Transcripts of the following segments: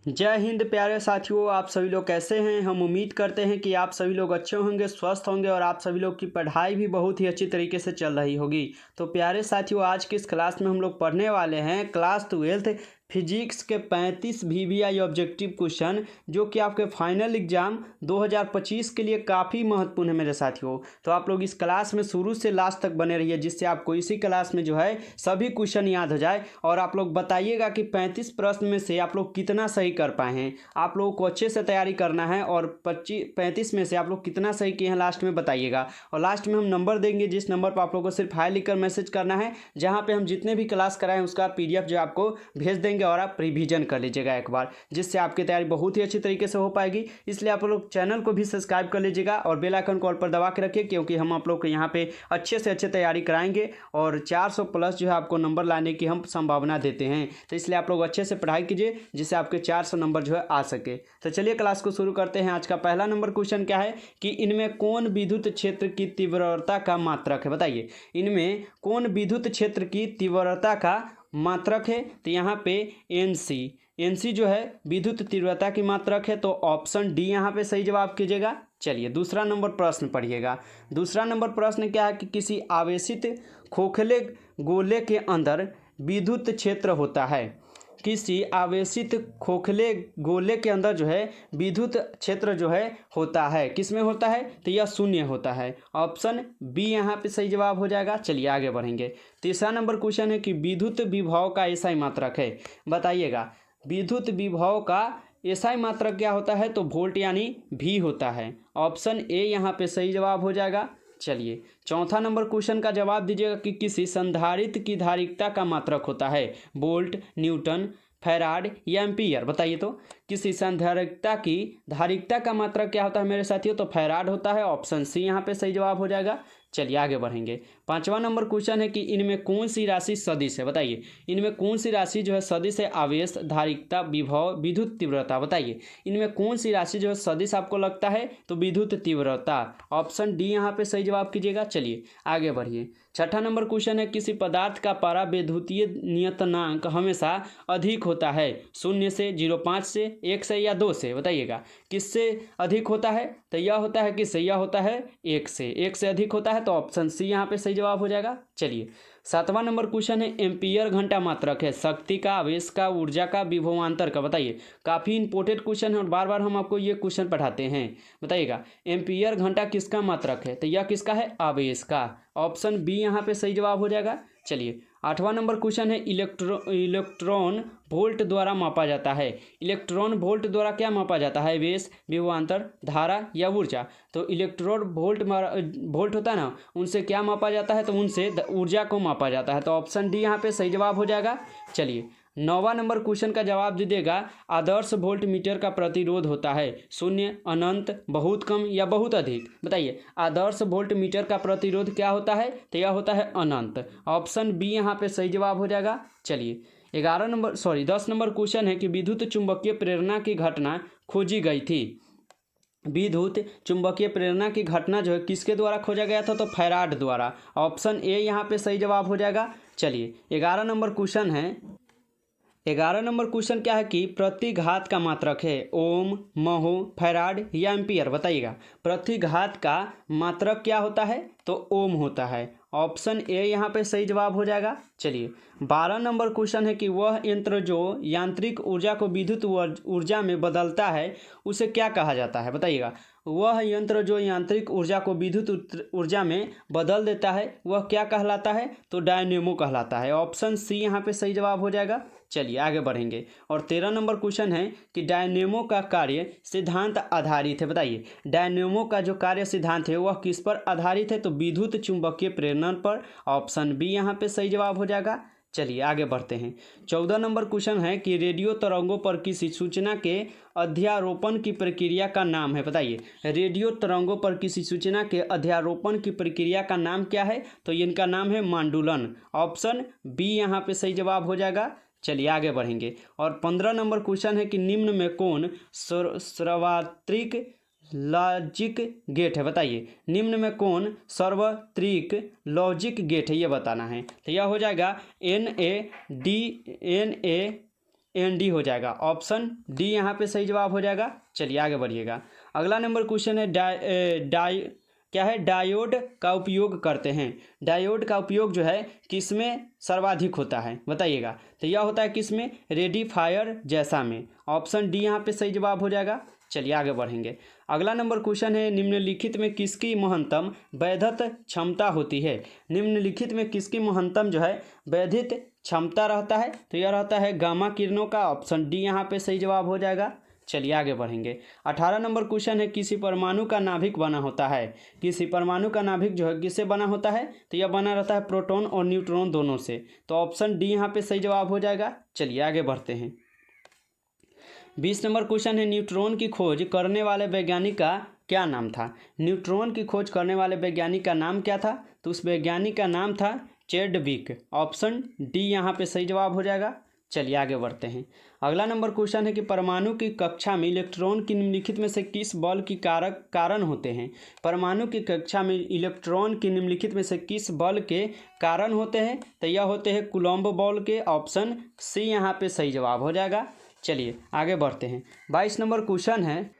जय हिंद प्यारे साथियों, आप सभी लोग कैसे हैं। हम उम्मीद करते हैं कि आप सभी लोग अच्छे होंगे, स्वस्थ होंगे और आप सभी लोग की पढ़ाई भी बहुत ही अच्छी तरीके से चल रही होगी। तो प्यारे साथियों, आज की इस क्लास में हम लोग पढ़ने वाले हैं क्लास 12 फिजिक्स के 35 वीवीआई ऑब्जेक्टिव क्वेश्चन, जो कि आपके फाइनल एग्जाम 2025 के लिए काफ़ी महत्वपूर्ण है मेरे साथियों। तो आप लोग इस क्लास में शुरू से लास्ट तक बने रहिए, जिससे आपको इसी क्लास में जो है सभी क्वेश्चन याद हो जाए। और आप लोग बताइएगा कि 35 प्रश्न में से आप लोग कितना सही कर पाए हैं। आप लोगों को अच्छे से तैयारी करना है और 35 में से आप लोग कितना सही किए हैं लास्ट में बताइएगा। और लास्ट में हम नंबर देंगे, जिस नंबर पर आप लोगों को सिर्फ हाई लिखकर मैसेज करना है, जहाँ पे हम जितने भी क्लास कराएं उसका PDF जो आपको भेज देंगे और आप रिवीजन कर लीजिएगा एक बार, जिससे आपकी तैयारी बहुत ही अच्छी तरीके से हो पाएगी। इसलिए आप लोग चैनल को भी सब्सक्राइब कर लीजिएगा और बेल आइकन को ऑल पर दबा के रखिए, क्योंकि हम आप लोग को यहाँ पे अच्छे से अच्छे तैयारी कराएंगे और 400 प्लस जो है आपको नंबर लाने की हम संभावना देते हैं। तो इसलिए आप लोग अच्छे से पढ़ाई कीजिए, जिससे आपके 400 नंबर जो है आ सके। तो चलिए क्लास को शुरू करते हैं। आज का पहला नंबर क्वेश्चन क्या है कि इनमें कौन विद्युत क्षेत्र की तीव्रता का मात्रक है। बताइए, इनमें कौन विद्युत क्षेत्र की तीव्रता का मात्रक है। तो यहाँ पे एनसी जो है विद्युत तीव्रता की मात्रक है, तो ऑप्शन डी यहाँ पे सही जवाब कीजिएगा। चलिए दूसरा नंबर प्रश्न पढ़िएगा। दूसरा नंबर प्रश्न क्या है कि किसी आवेशित खोखले गोले के अंदर विद्युत क्षेत्र होता है। किसी आवेशित खोखले गोले के अंदर जो है विद्युत क्षेत्र जो है होता है, किस में होता है, तो यह शून्य होता है। ऑप्शन बी यहाँ पे सही जवाब हो जाएगा। चलिए आगे बढ़ेंगे। तीसरा नंबर क्वेश्चन है कि विद्युत विभव का एसआई मात्रक है। बताइएगा, विद्युत विभव का एसआई मात्रक क्या होता है, तो वोल्ट यानी भी होता है। ऑप्शन ए यहाँ पे सही जवाब हो जाएगा। चलिए चौथा नंबर क्वेश्चन का जवाब दीजिएगा कि किसी संधारित्र की धारिकता का मात्रक होता है वोल्ट, न्यूटन, फैराड या एम्पीयर। बताइए तो किसी संधारित्रता की धारिकता का मात्रक क्या होता है मेरे साथियों, तो फैराड होता है। ऑप्शन सी यहाँ पे सही जवाब हो जाएगा। चलिए आगे बढ़ेंगे। पांचवा नंबर क्वेश्चन है कि इनमें कौन सी राशि सदिश है। बताइए, इनमें कौन सी राशि जो है सदिश है आवेश, धारिकता, विभव, विद्युत तीव्रता। बताइए, इनमें कौन सी राशि जो है सदिश आपको लगता है, तो विद्युत तीव्रता। ऑप्शन डी यहाँ पे सही जवाब कीजिएगा। चलिए आगे बढ़िए। छठा नंबर क्वेश्चन है किसी पदार्थ का परावैद्युतीय नियतनांक हमेशा अधिक होता है 0 से, 0.5 से, 1 से या 2 से। बताइएगा किससे अधिक होता है, तो यह होता है किससे, यह होता है 1 से। 1 से अधिक होता है, तो ऑप्शन सी यहाँ पे सही जवाब हो जाएगा। चलिए सातवां नंबर क्वेश्चन है एम्पियर घंटा मात्रक है शक्ति का, आवेश का, ऊर्जा का, विभवांतर का। बताइए, काफ़ी इंपॉर्टेंट क्वेश्चन है और बार बार हम आपको ये क्वेश्चन पढ़ाते हैं। बताइएगा एम्पियर घंटा किसका मात्रक है, तो यह किसका है, आवेश का। ऑप्शन बी यहाँ पे सही जवाब हो जाएगा। चलिए आठवां नंबर क्वेश्चन है इलेक्ट्रॉन वोल्ट द्वारा मापा जाता है। इलेक्ट्रॉन वोल्ट द्वारा क्या मापा जाता है, आवेश, विभवांतर, धारा या ऊर्जा। तो इलेक्ट्रॉन वोल्ट होता है ना, उनसे क्या मापा जाता है, तो उनसे ऊर्जा को मापा जाता है। तो ऑप्शन डी यहाँ पे सही जवाब हो जाएगा। चलिए नौवां नंबर क्वेश्चन का जवाब दीजिएगा, आदर्श वोल्ट मीटर का प्रतिरोध होता है 0, अनंत, बहुत कम या बहुत अधिक। बताइए आदर्श वोल्ट मीटर का प्रतिरोध क्या होता है, तो यह होता है अनंत। ऑप्शन बी यहाँ पे सही जवाब हो जाएगा। चलिए 10 नंबर क्वेश्चन है कि विद्युत चुंबकीय प्रेरणा की घटना खोजी गई थी। विद्युत चुंबकीय प्रेरणा की घटना जो है किसके द्वारा खोजा गया था, तो फैराड द्वारा। ऑप्शन ए यहाँ पे सही जवाब हो जाएगा। चलिए 11 नंबर क्वेश्चन है। 11 नंबर क्वेश्चन क्या है कि प्रतिघात का मात्रक है ओम, महो, फैराड या एम्पियर। बताइएगा प्रतिघात का मात्रक क्या होता है, तो ओम होता है। ऑप्शन ए यहाँ पे सही जवाब हो जाएगा। चलिए 12 नंबर क्वेश्चन है कि वह यंत्र जो यांत्रिक ऊर्जा को विद्युत ऊर्जा में बदलता है उसे क्या कहा जाता है। बताइएगा वह यंत्र जो यांत्रिक ऊर्जा को विद्युत ऊर्जा में बदल देता है वह क्या कहलाता है, तो डायनेमो कहलाता है। ऑप्शन सी यहाँ पे सही जवाब हो जाएगा। चलिए आगे बढ़ेंगे। और 13 नंबर क्वेश्चन है कि डायनेमो का कार्य सिद्धांत आधारित है। बताइए डायनेमो का जो कार्य सिद्धांत है वह किस पर आधारित है, तो विद्युत चुंबकीय प्रेरण पर। ऑप्शन बी यहाँ पे सही जवाब हो जाएगा। चलिए आगे बढ़ते हैं। 14 नंबर क्वेश्चन है कि रेडियो तरंगों पर किसी सूचना के अध्यारोपण की प्रक्रिया का नाम है। बताइए रेडियो तरंगों पर किसी सूचना के अध्यारोपण की प्रक्रिया का नाम क्या है, तो इनका नाम है मांडुलन। ऑप्शन बी यहाँ पे सही जवाब हो जाएगा। चलिए आगे बढ़ेंगे। और 15 नंबर क्वेश्चन है कि निम्न में कौन सर्वात्रिक लॉजिक गेट है। बताइए निम्न में कौन सार्वत्रिक लॉजिक गेट है, ये बताना है। तो यह हो जाएगा NADNA एन डी हो जाएगा। ऑप्शन डी यहाँ पे सही जवाब हो जाएगा। चलिए आगे बढ़िएगा। अगला नंबर क्वेश्चन है डायोड का उपयोग करते हैं। डायोड का उपयोग जो है किसमें सर्वाधिक होता है बताइएगा। तो यह होता है किसमें, रेडिफायर जैसा में। ऑप्शन डी यहाँ पे सही जवाब हो जाएगा। चलिए आगे बढ़ेंगे। अगला नंबर क्वेश्चन है निम्नलिखित में किसकी महत्तम वैधत क्षमता होती है। निम्नलिखित में किसकी महत्तम जो है वैधित क्षमता रहता है, तो यह रहता है गामा किरणों का। ऑप्शन डी यहाँ पे सही जवाब हो जाएगा। चलिए आगे बढ़ेंगे। 18 नंबर क्वेश्चन है किसी परमाणु का नाभिक बना होता है। किसी परमाणु का नाभिक जो है किससे बना होता है, तो यह बना रहता है प्रोटॉन और न्यूट्रॉन दोनों से। तो ऑप्शन डी यहाँ पे सही जवाब हो जाएगा। चलिए आगे बढ़ते हैं। 20 नंबर क्वेश्चन है न्यूट्रॉन की खोज करने वाले वैज्ञानिक का क्या नाम था। न्यूट्रॉन की खोज करने वाले वैज्ञानिक का नाम क्या था, तो उस वैज्ञानिक का नाम था चैडविक। ऑप्शन डी यहाँ पे सही जवाब हो जाएगा। चलिए आगे बढ़ते हैं। अगला नंबर क्वेश्चन है कि परमाणु की कक्षा में इलेक्ट्रॉन की निम्नलिखित में से किस बल की कारण होते हैं। परमाणु की कक्षा में इलेक्ट्रॉन की निम्नलिखित में से किस बल के कारण होते हैं, तो यह होते हैं कूलॉम्ब बल के। ऑप्शन सी यहाँ पे सही जवाब हो जाएगा। चलिए आगे बढ़ते हैं। 22 नंबर क्वेश्चन है।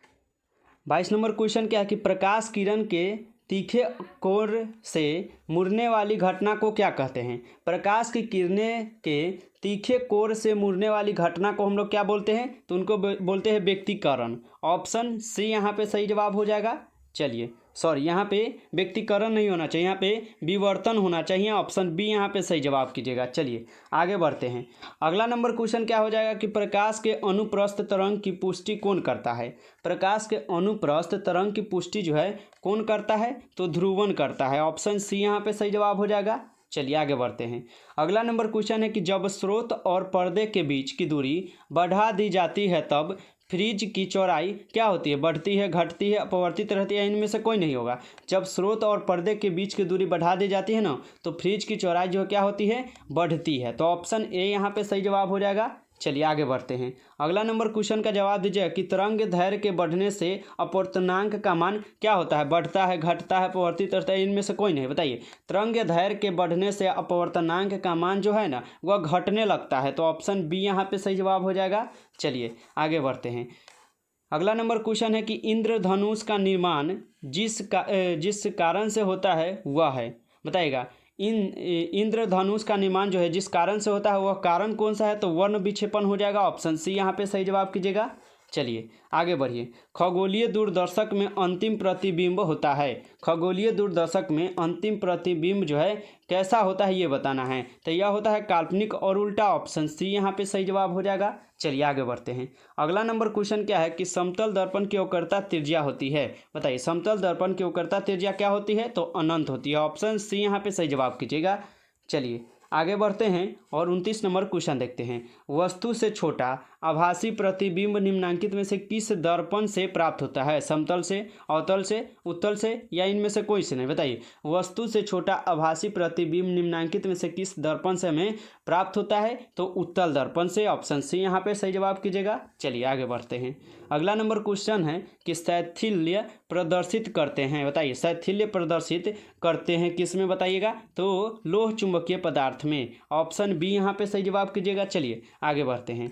22 नंबर क्वेश्चन क्या है कि प्रकाश किरण के तीखे कोर से मुड़ने वाली घटना को क्या कहते हैं। प्रकाश की किरणें के तीखे कोर से मुड़ने वाली घटना को हम लोग क्या बोलते हैं, तो उनको बोलते हैं व्यक्तिकरण। ऑप्शन सी यहाँ पे सही जवाब हो जाएगा। चलिए सॉरी, यहाँ पे व्यक्तिकरण नहीं होना चाहिए, यहाँ पे विवर्तन होना चाहिए। ऑप्शन बी यहाँ पे सही जवाब कीजिएगा। चलिए आगे बढ़ते हैं। अगला नंबर क्वेश्चन क्या हो जाएगा कि प्रकाश के अनुप्रस्थ तरंग की पुष्टि कौन करता है। प्रकाश के अनुप्रस्थ तरंग की पुष्टि जो है कौन करता है, तो ध्रुवण करता है। ऑप्शन सी यहाँ पे सही जवाब हो जाएगा। चलिए आगे बढ़ते हैं। अगला नंबर क्वेश्चन है कि जब स्रोत और पर्दे के बीच की दूरी बढ़ा दी जाती है तब फ्रिज की चौड़ाई क्या होती है, बढ़ती है, घटती है, अपवर्तित रहती है, इनमें से कोई नहीं होगा। जब स्रोत और पर्दे के बीच की दूरी बढ़ा दी जाती है ना, तो फ्रिज की चौड़ाई जो क्या होती है, बढ़ती है। तो ऑप्शन ए यहाँ पे सही जवाब हो जाएगा। चलिए आगे बढ़ते हैं। अगला नंबर क्वेश्चन का जवाब दीजिए कि तरंग दैर्घ्य के बढ़ने से अपवर्तनांक का मान क्या होता है, बढ़ता है, घटता है, अपवर्तित रहता है, इनमें से कोई नहीं। बताइए। तरंग दैर्घ्य के बढ़ने से अपवर्तनांक का मान जो है ना वह घटने लगता है। तो ऑप्शन बी यहाँ पे सही जवाब हो जाएगा। चलिए आगे बढ़ते हैं। अगला नंबर क्वेश्चन है कि इंद्रधनुष का निर्माण जिस कारण से होता है वह है, बताइएगा। इंद्रधनुष का निर्माण जो है जिस कारण से होता है वह कारण कौन सा है, तो वर्ण विक्षेपण हो जाएगा। ऑप्शन सी यहाँ पे सही जवाब कीजिएगा। चलिए आगे बढ़िए। खगोलीय दूरदर्शक में अंतिम प्रतिबिंब होता है। खगोलीय दूरदर्शक में अंतिम प्रतिबिंब जो है कैसा होता है ये बताना है, तो यह होता है काल्पनिक और उल्टा। ऑप्शन सी यहाँ पे सही जवाब हो जाएगा। चलिए आगे बढ़ते हैं। अगला नंबर क्वेश्चन क्या है कि समतल दर्पण की वक्रता त्रिज्या होती है। बताइए। समतल दर्पण की वक्रता त्रिज्या क्या होती है, तो अनंत होती है। ऑप्शन सी यहाँ पे सही जवाब कीजिएगा। चलिए आगे बढ़ते हैं और 29 नंबर क्वेश्चन देखते हैं। वस्तु से छोटा आभासी प्रतिबिंब निम्नांकित में से किस दर्पण से प्राप्त होता है। समतल से, अवतल से, उत्तल से, या इनमें से कोई से नहीं। बताइए। वस्तु से छोटा आभासी प्रतिबिंब निम्नांकित में से किस दर्पण से हमें प्राप्त होता है, तो उत्तल दर्पण से। ऑप्शन सी यहाँ पे सही जवाब कीजिएगा। चलिए आगे बढ़ते हैं। अगला नंबर क्वेश्चन है कि शैथिल्य प्रदर्शित करते हैं। बताइए। शैथिल्य प्रदर्शित करते हैं किस में, बताइएगा, तो लोह चुंबकीय पदार्थ में। ऑप्शन बी यहाँ पे सही जवाब कीजिएगा। चलिए आगे बढ़ते हैं।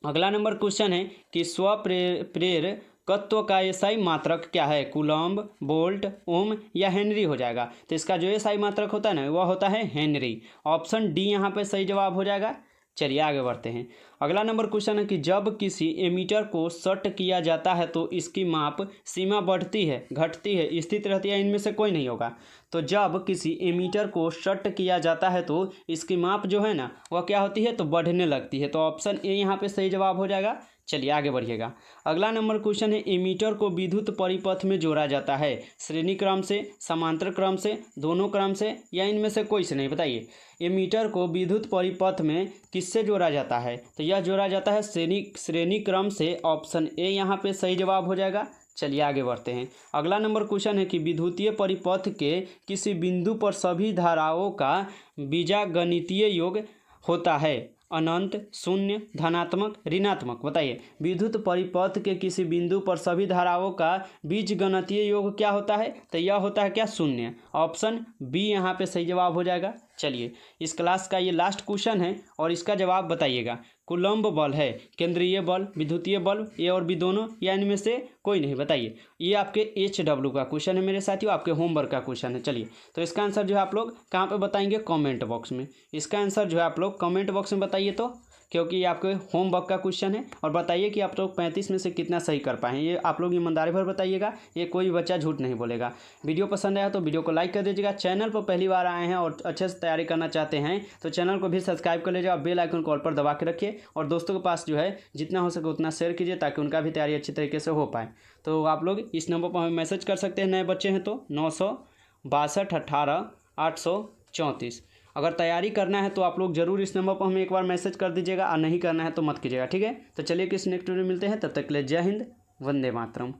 अगला नंबर क्वेश्चन है कि स्वप्रेरकत्व का एसआई मात्रक क्या है। कूलॉम्ब, वोल्ट, ओम या हेनरी हो जाएगा। तो इसका जो एसआई मात्रक होता है ना वह होता है हेनरी। ऑप्शन डी यहाँ पे सही जवाब हो जाएगा। चलिए आगे बढ़ते हैं। अगला नंबर क्वेश्चन है कि जब किसी एमीटर को शॉर्ट किया जाता है तो इसकी माप सीमा बढ़ती है, घटती है, स्थिर रहती है, इनमें से कोई नहीं होगा। तो जब किसी एमीटर को शॉर्ट किया जाता है तो इसकी माप जो है ना वह क्या होती है, तो बढ़ने लगती है। तो ऑप्शन ए यहाँ पे सही जवाब हो जाएगा। चलिए आगे बढ़िएगा। अगला नंबर क्वेश्चन है एमीटर को विद्युत परिपथ में जोड़ा जाता है श्रेणी क्रम से, समांतर क्रम से, दोनों क्रम से, या इनमें से कोई से नहीं। बताइए। एमीटर को विद्युत परिपथ में किससे जोड़ा जाता है, तो यह जोड़ा जाता है श्रेणी क्रम से। ऑप्शन ए यहाँ पे सही जवाब हो जाएगा। चलिए आगे बढ़ते हैं। अगला नंबर क्वेश्चन है कि विद्युतीय परिपथ के किसी बिंदु पर सभी धाराओं का बीजगणितीय योग होता है। अनंत, शून्य, धनात्मक, ऋणात्मक। बताइए। विद्युत परिपथ के किसी बिंदु पर सभी धाराओं का बीजगणितीय योग क्या होता है, तो यह होता है क्या, शून्य। ऑप्शन बी यहाँ पे सही जवाब हो जाएगा। चलिए इस क्लास का ये लास्ट क्वेश्चन है और इसका जवाब बताइएगा। कूलम्ब बल है? केंद्रीय बल, विद्युतीय बल, ए और बी दोनों, या इनमें से कोई नहीं? बताइए। ये आपके HW का क्वेश्चन है मेरे साथियों, आपके होमवर्क का क्वेश्चन है। चलिए, तो इसका आंसर जो है आप लोग कहाँ पे बताएंगे? कमेंट बॉक्स में। इसका आंसर जो है आप लोग कमेंट बॉक्स में बताइए, तो क्योंकि ये आपके होमवर्क का क्वेश्चन है। और बताइए कि आप लोग 35 में से कितना सही कर पाए हैं। ये आप लोग ईमानदारी भर बताइएगा, ये कोई बच्चा झूठ नहीं बोलेगा। वीडियो पसंद आया तो वीडियो को लाइक कर दीजिएगा। चैनल पर पहली बार आए हैं और अच्छे से तैयारी करना चाहते हैं तो चैनल को भी सब्सक्राइब कर लीजिएगा। बेल आइकन कॉल पर दबा के रखिए और दोस्तों के पास जो है जितना हो सके उतना शेयर कीजिए ताकि उनका भी तैयारी अच्छी तरीके से हो पाए। तो आप लोग इस नंबर पर हमें मैसेज कर सकते हैं, नए बच्चे हैं तो 962 18 834। अगर तैयारी करना है तो आप लोग जरूर इस नंबर पर हमें एक बार मैसेज कर दीजिएगा, और नहीं करना है तो मत कीजिएगा, ठीक है। तो चलिए किसी नेक्स्ट वीडियो में मिलते हैं, तब तक के लिए जय हिंद, वंदे मातरम।